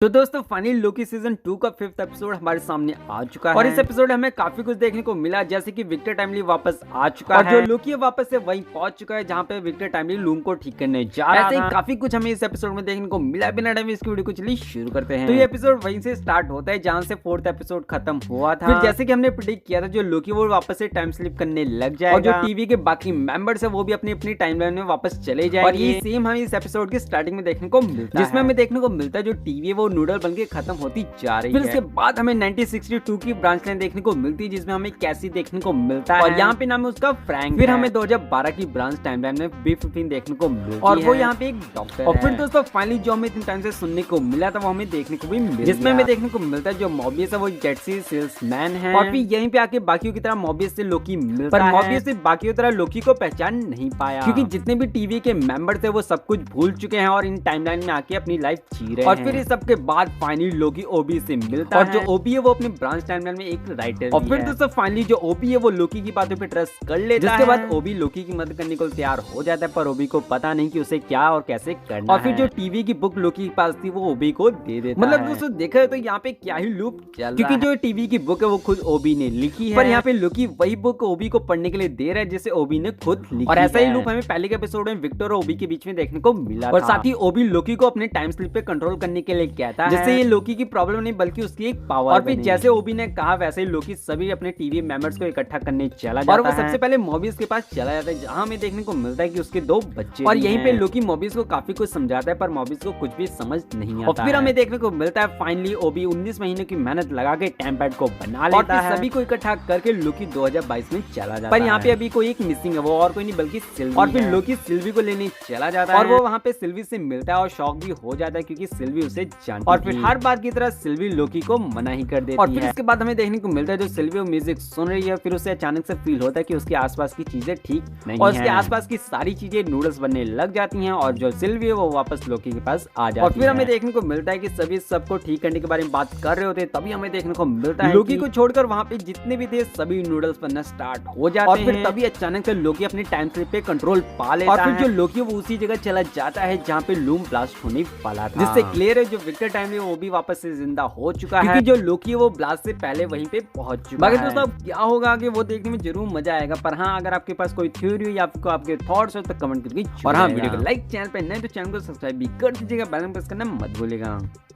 तो दोस्तों finally Loki season 2 का 5th एपिसोड हमारे सामने आ चुका है और इस एपिसोड हमें काफी कुछ देखने को मिला, जैसे कि विक्टर टाइमली वापस आ चुका है और जो लोकी वापस से वहीं पहुंच चुका है जहां पे विक्टर टाइमली लूम को ठीक करने जा रहा है। ऐसे ही काफी कुछ हमें इस एपिसोड में देखने को मिला। बिना टाइम इसकी वीडियो को चलिए शुरू करते हैं। तो ये एपिसोड वहीं से स्टार्ट होता है जहां से 4th एपिसोड खत्म हुआ था। फिर जैसे कि हमने प्रेडिक्ट किया था, जो लोकी वो वापस से टाइम स्लिप करने लग जाएगा और जो टीवी के बाकी मेंबर्स है वो भी अपनी अपनी टाइमलाइन में वापस चले जाएंगे। और ये सेम हमें इस एपिसोड की स्टार्टिंग में देखने को मिलता है, जिसमें हमें देखने को मिलता है जो टीवी है वो नूडल बन के खत्म होती जा रही है। फिर उसके बाद हमें 1962 की ब्रांच लाइन देखने को मिलती है, जिसमें हमें कैसी देखने को मिलता है और यहाँ पे नाम है उसका फ्रैंक। फिर हमें 2012 की ब्रांच टाइमलाइन में B15 देखने को मिलती है और वो यहाँ पे एक डॉक्टर है। और फिर दोस्तों फाइनली जो हमें इतने टाइम से सुनने को मिला था वो हमें देखने को भी मिला, जिसमें हमें देखने को मिलता है जो मॉबियस है वो जेटसी सेल्समैन है। और फिर यहीं पे आके बाकियों की तरह मॉबियस से लोकी मिलता है, पर मॉबियस से बाकियों तरह लोकी को पहचान नहीं पाया, क्योंकि जितने भी टीवी के मेंबर थे वो सब कुछ भूल चुके हैं और इन टाइमलाइन में आके अपनी लाइफ जी रहे हैं। और फिर इस सब के बाद फाइनली लोकी ओबी से मिलता है और जो ओबी है वो अपने ब्रांच टाइमलाइन में एक राइटर और फिर दोस्तों फाइनली जो ओबी है वो लोकी की बातों पे ट्रस्ट कर लेता है, जिसके बाद ओबी लोकी की मदद करने को तैयार हो जाता है, पर ओबी को पता नहीं कि उसे क्या और कैसे करना है। और फिर जो टीवी की बुक लोकी के पास थी वो ओबी को दे देता है। मतलब दोस्तों देखा तो यहाँ पे क्या ही लूप चल रहा है, क्योंकि जो टीवी की बुक है वो खुद ओबी ने लिखी है, पर यहाँ पे लोकी वही बुक ओबी को पढ़ने के लिए दे रहा है जिसे ओबी ने खुद लिखी। और ऐसा ही लूप हमें पहले के एपिसोड में विक्टर और ओबी के बीच में देखने को मिला और साथ ही ओबी लोकी को अपने टाइम स्लिप पे कंट्रोल करने के लिए कहता है, जिससे ये लोकी की प्रॉब्लम नहीं बल्कि उसकी एक पावर। और फिर जैसे ओबी ने कहा वैसे ही लोकी सभी अपने टीवी मेंबर्स को इकट्ठा करने चला जाता है और वो सबसे पहले मॉबियस के पास चला जाता है, जहां हमें देखने को मिलता है कि उसके 2 बच्चे और यहीं पे लोकी मॉबियस को काफी कुछ समझाता है, पर मॉबियस को कुछ भी समझ नहीं आता। और फिर हमें देखने को मिलता है फाइनली ओबी 19 महीने की मेहनत लगा के टाइम पैड को बना लेता है, सभी को इकट्ठा करके लोकी 2022 में चला जाता है। पर यहाँ पे अभी कोई एक मिसिंग है, वो और कोई नहीं बल्कि सिल्वी। और फिर लोकी सिल्वी को लेने चला जाता है और वो वहाँ पे सिल्वी से मिलता है और शॉक भी हो जाता है क्योंकि सिल्वी उसे जानती है। और फिर हर बार की तरह सिल्वी लोकी को मना ही कर देती है। और फिर इसके बाद हमें देखने को मिलता है जो सिल्वी म्यूजिक सुन रही है, फिर उसे अचानक से फील होता है कि उसके आसपास की चीजें ठीक नहीं और उसके आसपास की सारी चीजें नूडल्स बनने लग जाती हैं और जो सिल्वी है वो वापस लोकी के पास आ जाती है। और फिर हमें देखने को मिलता है कि सभी सबको ठीक करने के बारे में बात कर रहे होते हैं, तभी हमें देखने को मिलता है लोकी को छोड़कर वहाँ पे जितने भी थे सभी नूडल्स बनना स्टार्ट हो जाते हैं। और फिर तभी अचानक से लोकी अपने टाइम स्लिप पे कंट्रोल पा लेता है और फिर जो लोकी वो उसी जगह चला जाता है जहाँ पे लूम ब्लास्ट होने वाला था, जिससे क्लियर है जो विक्टर टाइमली वो भी वापस से जिंदा हो चुका है, क्योंकि जो लोकी वो ब्लास्ट से पहले वहीं पे पहुंच चुका है। बाकी दोस्तों अब क्या होगा आगे वो देखने में जरूर मजा आएगा, पर हाँ अगर आपके पास कोई थ्योरी हो या आपको आपके थॉट्स हो तो कमेंट करके और हाँ वीडियो को लाइक, चैनल पे नए तो चैनल को सब्सक्राइब भी कर दीजिएगा, बेल आइकन प्रेस करना मत भूलिएगा।